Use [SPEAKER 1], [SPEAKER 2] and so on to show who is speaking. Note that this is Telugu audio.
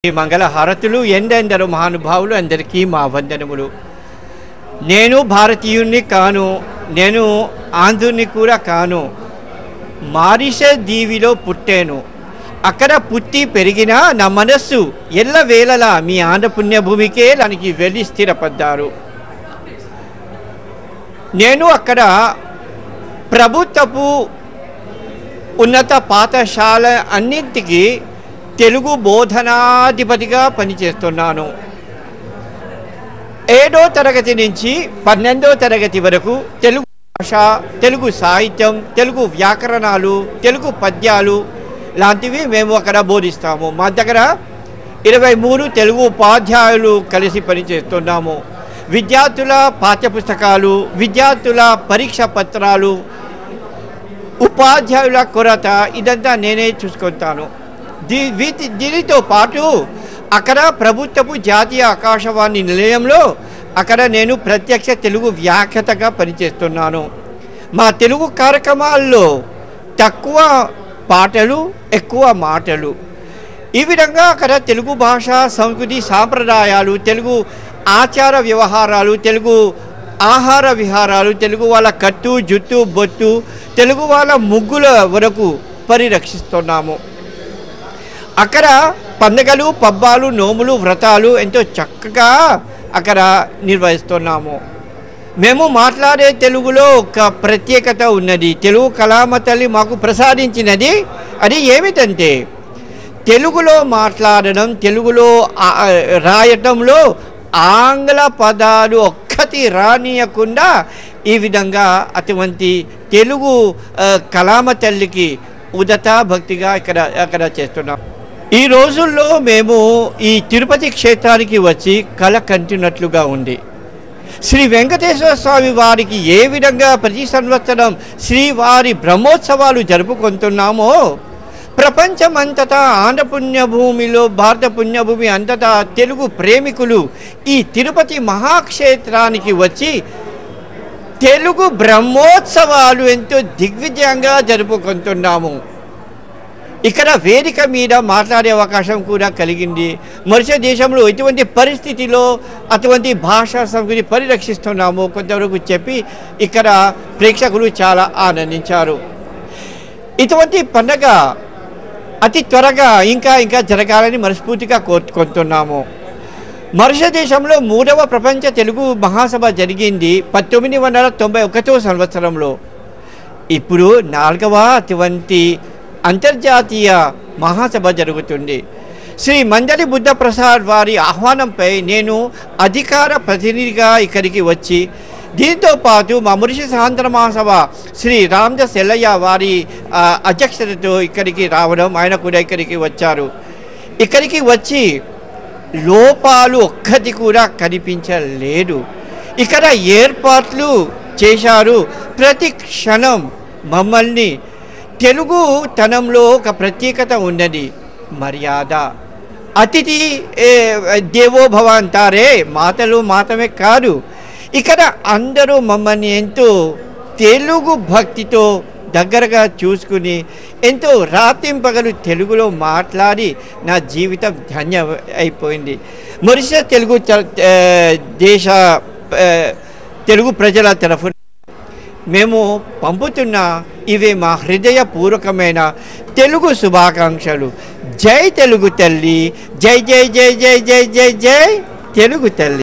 [SPEAKER 1] ఈ మంగళ హారతులు ఎందెందరో మహానుభావులు అందరికీ మా వందనములు. నేను భారతీయుణ్ణి కాను, నేను ఆంధ్రుని కూడా కాను. మారిషస్ దీవిలో పుట్టాను. అక్కడ పుట్టి పెరిగిన నా మనస్సు ఎల్లవేళలా మీ ఆంధ్ర పుణ్యభూమికే దానికి వెళ్ళి స్థిరపడ్డారు. నేను అక్కడ ప్రభుత్వపు ఉన్నత పాఠశాల అన్నింటికి తెలుగు బోధనాధిపతిగా పనిచేస్తున్నాను. 7వ తరగతి నుంచి 12వ తరగతి వరకు తెలుగు భాష, తెలుగు సాహిత్యం, తెలుగు వ్యాకరణాలు, తెలుగు పద్యాలు లాంటివి మేము అక్కడ బోధిస్తాము. మా దగ్గర 23 తెలుగు ఉపాధ్యాయులు కలిసి పనిచేస్తున్నాము. విద్యార్థుల పాఠ్యపుస్తకాలు, విద్యార్థుల పరీక్ష పత్రాలు, ఉపాధ్యాయుల కొరత ఇదంతా నేనే చూసుకుంటాను. దీనితో పాటు అక్కడ ప్రభుత్వపు జాతీయ ఆకాశవాణి నిలయంలో అక్కడ నేను ప్రత్యక్ష తెలుగు వ్యాఖ్యాతగా పనిచేస్తున్నాను. మా తెలుగు కార్యక్రమాల్లో తక్కువ పాటలు, ఎక్కువ మాటలు. ఈ విధంగా అక్కడ తెలుగు భాష, సంస్కృతి, సాంప్రదాయాలు, తెలుగు ఆచార వ్యవహారాలు, తెలుగు ఆహార విహారాలు, తెలుగు వాళ్ళ కట్టు, జుట్టు, బొట్టు, తెలుగు వాళ్ళ ముగ్గుల వరకు పరిరక్షిస్తున్నాము. అక్కడ పండుగలు, పబ్బాలు, నోములు, వ్రతాలు ఎంతో చక్కగా అక్కడ నిర్వహిస్తున్నాము. మేము మాట్లాడే తెలుగులో ఒక ప్రత్యేకత ఉన్నది. తెలుగు కళామ తల్లి మాకు ప్రసాదించినది. అది ఏమిటంటే తెలుగులో మాట్లాడడం, తెలుగులో రాయటంలో ఆంగ్ల పదాలు ఒక్కటి రానియకుండా ఈ విధంగా అటువంటి తెలుగు కళామ తల్లికి ఉదత భక్తిగా అక్కడ చేస్తున్నాం. ఈ రోజుల్లో మేము ఈ తిరుపతి క్షేత్రానికి వచ్చి కళ కంటున్నట్లుగా ఉంది. శ్రీ వెంకటేశ్వర స్వామి వారికి ఏ విధంగా ప్రతి సంవత్సరం శ్రీవారి బ్రహ్మోత్సవాలు జరుపుకుంటున్నామో ప్రపంచమంతటా ఆంధ్ర పుణ్యభూమిలో, భారత పుణ్యభూమి అంతటా తెలుగు ప్రేమికులు ఈ తిరుపతి మహాక్షేత్రానికి వచ్చి తెలుగు బ్రహ్మోత్సవాలు ఎంతో దిగ్విజయంగా జరుపుకుంటున్నాము. ఇక్కడ వేదిక మీద మాట్లాడే అవకాశం కూడా కలిగింది. మరుస దేశంలో ఇటువంటి పరిస్థితిలో అటువంటి భాషా సంస్కృతి పరిరక్షిస్తున్నాము కొంతవరకు చెప్పి ఇక్కడ ప్రేక్షకులు చాలా ఆనందించారు. ఇటువంటి పండగ అతి త్వరగా ఇంకా జరగాలని మనస్ఫూర్తిగా కోరుకుంటున్నాము. మరుస దేశంలో 3వ ప్రపంచ తెలుగు మహాసభ జరిగింది 1991వ సంవత్సరంలో. ఇప్పుడు 4వ అటువంటి అంతర్జాతీయ మహాసభ జరుగుతుంది. శ్రీ మండలి బుద్ధప్రసాద్ వారి ఆహ్వానంపై నేను అధికార ప్రతినిధిగా ఇక్కడికి వచ్చి, దీంతో పాటు మా మారిషస్ ఆంధ్ర మహాసభ శ్రీ రామదాస్ ఎల్లయ్య వారి అధ్యక్షతతో ఇక్కడికి రావడం, ఆయన కూడా ఇక్కడికి వచ్చారు. ఇక్కడికి వచ్చి లోపాలు ఒక్కటి కూడా కనిపించలేదు. ఇక్కడ ఏర్పాట్లు చేశారు. ప్రతి క్షణం మమ్మల్ని తెలుగు తనంలో ఒక ప్రత్యేకత ఉన్నది. మర్యాద, అతిథి దేవోభవ అంటారే, మాటలు మాత్రమే కాదు. ఇక్కడ అందరూ మమ్మల్ని ఎంతో తెలుగు భక్తితో దగ్గరగా చూసుకుని ఎంతో రాత్రింపగలు తెలుగులో మాట్లాడి నా జీవితం ధన్యం అయిపోయింది. మారిషస్ తెలుగు దేశ తెలుగు ప్రజల తరఫున మేము పంపుతున్న ఇవే మా హృదయపూర్వకమైన తెలుగు శుభాకాంక్షలు. జై తెలుగు తల్లి, జై జై జై జై జై జై జై తెలుగు తల్లి.